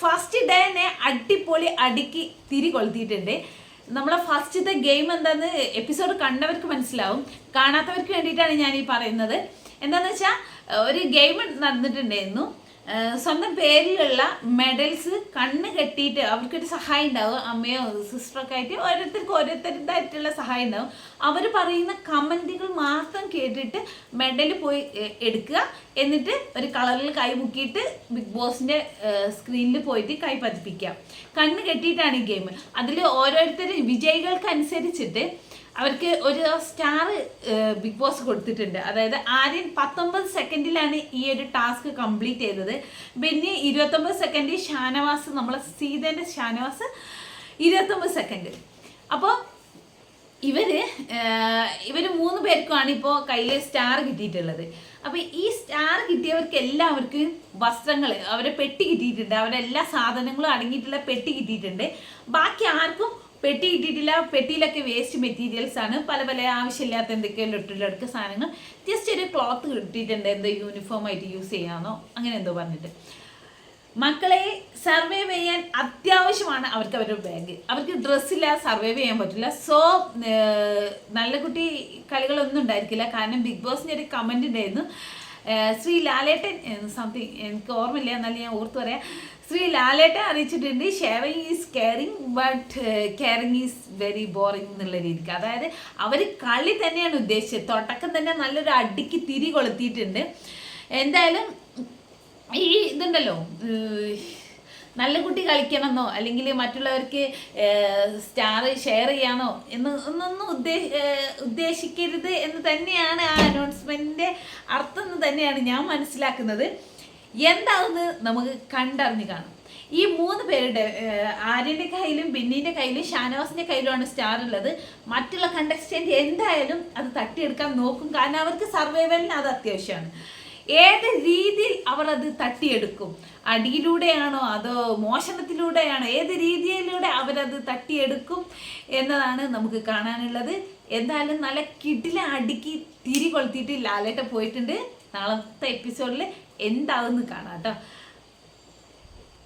First ഡേനെ അടിപൊളി അടുക്കി തിരി കൊളുത്തിയിട്ടുണ്ട്. നമ്മളെ ഫസ്റ്റത്തെ ഗെയിം എന്താന്ന് എപ്പിസോഡ് കണ്ടവർക്ക് മനസ്സിലാവും, കാണാത്തവർക്ക് വേണ്ടിയിട്ടാണ് ഞാൻ ഈ പറയുന്നത്. എന്താണെന്ന് വെച്ചാൽ ഒരു ഗെയിം നടന്നിട്ടുണ്ടായിരുന്നു. സ്വന്തം പേരിലുള്ള മെഡൽസ് കണ്ണ് കെട്ടിയിട്ട് അവർക്കൊരു സഹായം ഉണ്ടാവും, അമ്മയോ സിസ്റ്ററൊക്കെ ആയിട്ട് ഓരോരുത്തർക്ക് ഓരോരുത്തരുടേതായിട്ടുള്ള സഹായം ഉണ്ടാവും. അവർ പറയുന്ന കമൻറ്റുകൾ മാത്രം കേട്ടിട്ട് മെഡൽ പോയി എടുക്കുക, എന്നിട്ട് ഒരു കളറിൽ കൈ മുക്കിയിട്ട് ബിഗ് ബോസിൻ്റെ സ്ക്രീനിൽ പോയിട്ട് കൈ പതിപ്പിക്കുക. കണ്ണ് കെട്ടിയിട്ടാണ് ഈ ഗെയിം. അതിൽ ഓരോരുത്തർ വിജയികൾക്കനുസരിച്ചിട്ട് അവർക്ക് ഒരു സ്റ്റാർ ബിഗ് ബോസ് കൊടുത്തിട്ടുണ്ട്. അതായത് ആര്യൻ 19 സെക്കൻഡിലാണ് ഈ ഒരു ടാസ്ക് കംപ്ലീറ്റ് ചെയ്തത്. പിന്നെ 29 സെക്കൻഡ് ഷാനവാസ്, നമ്മളെ സീതേൻ്റെ ഷാനവാസ് 29 സെക്കൻഡ്. അപ്പോൾ ഇവർ 3 പേർക്കുമാണ് ഇപ്പോൾ കയ്യിൽ സ്റ്റാർ കിട്ടിയിട്ടുള്ളത്. അപ്പോൾ ഈ സ്റ്റാർ കിട്ടിയവർക്ക് എല്ലാവർക്കും വസ്ത്രങ്ങൾ, അവരെ പെട്ടി കിട്ടിയിട്ടുണ്ട്, അവരെല്ലാ സാധനങ്ങളും അടങ്ങിയിട്ടുള്ള പെട്ടി കിട്ടിയിട്ടുണ്ട്. ബാക്കി ആർക്കും പെട്ടി കിട്ടിയിട്ടില്ല. പെട്ടിയിലൊക്കെ വേസ്റ്റ് മെറ്റീരിയൽസ് ആണ്, പല പല ആവശ്യമില്ലാത്ത എന്തൊക്കെയോ ലൊട്ടിലൊടുക്ക സാധനങ്ങൾ. ജസ്റ്റ് ഒരു ക്ലോത്ത് കിട്ടിയിട്ടുണ്ട്, എന്തോ യൂണിഫോം ആയിട്ട് യൂസ് ചെയ്യാമെന്നോ അങ്ങനെ എന്തോ പറഞ്ഞിട്ട്. മക്കളെ സർവൈവ് ചെയ്യാൻ അത്യാവശ്യമാണ് അവർക്ക് അവരുടെ ബാഗ്. അവർക്ക് ഡ്രസ്സില്ലാതെ സർവൈവ് ചെയ്യാൻ പറ്റില്ല. സോ നല്ല കുട്ടി കളികളൊന്നും ഉണ്ടായിരിക്കില്ല. കാരണം ബിഗ് ബോസിൻ്റെ ഒരു കമൻറ്റ് ഉണ്ടായിരുന്നു, ശ്രീ ലാലേട്ടൻ സംതിങ്, എനിക്ക് ഓർമ്മയില്ല, എന്നാലും ഞാൻ ഓർത്ത് പറയാം. ശ്രീ ലാലേട്ടൻ അറിയിച്ചിട്ടുണ്ട്, sharing is caring but caring is very boring എന്നുള്ള രീതിക്ക്. അതായത് അവർ കളി തന്നെയാണ് ഉദ്ദേശിച്ചത്. തുടക്കം തന്നെ നല്ലൊരു അടിക്ക് തിരി കൊളുത്തിയിട്ടുണ്ട്. എന്തായാലും ഈ ഇതുണ്ടല്ലോ, നല്ല കുട്ടി കളിക്കണമെന്നോ അല്ലെങ്കിൽ മറ്റുള്ളവർക്ക് സ്റ്റാർ ഷെയർ ചെയ്യാനോ എന്നൊന്നും ഉദ്ദേശിക്കരുത് എന്ന് തന്നെയാണ് ആ അനൗൺസ്മെൻറ്റിൻ്റെ അർത്ഥം എന്ന് തന്നെയാണ് ഞാൻ മനസ്സിലാക്കുന്നത്. എന്താണെന്ന് നമുക്ക് കണ്ടറിഞ്ഞ് കാണാം. ഈ 3 പേരുടെ ആര്യൻ്റെ കയ്യിലും ബിന്നിൻ്റെ കയ്യിലും ഷാനവാസിൻ്റെ കയ്യിലുമാണ് സ്റ്റാർ ഉള്ളത്. മറ്റുള്ള കണ്ടസ്റ്റൻ്റ് എന്തായാലും അത് തട്ടിയെടുക്കാൻ നോക്കും, കാരണം അവർക്ക് സർവൈവലിന് അത് അത്യാവശ്യമാണ്. ഏത് രീതിയിൽ അവർ അത് തട്ടിയെടുക്കും, അടിയിലൂടെയാണോ അതോ മോഷണത്തിലൂടെയാണോ, ഏത് രീതിയിലൂടെ അവരത് തട്ടിയെടുക്കും എന്നതാണ് നമുക്ക് കാണാനുള്ളത്. എന്തായാലും നല്ല കിടില അടുക്കി തിരി കൊളുത്തിയിട്ട് ലാലേട്ട പോയിട്ടുണ്ട്. നാളത്തെ എപ്പിസോഡിൽ എന്താവുമെന്ന് കാണാം കേട്ടോ.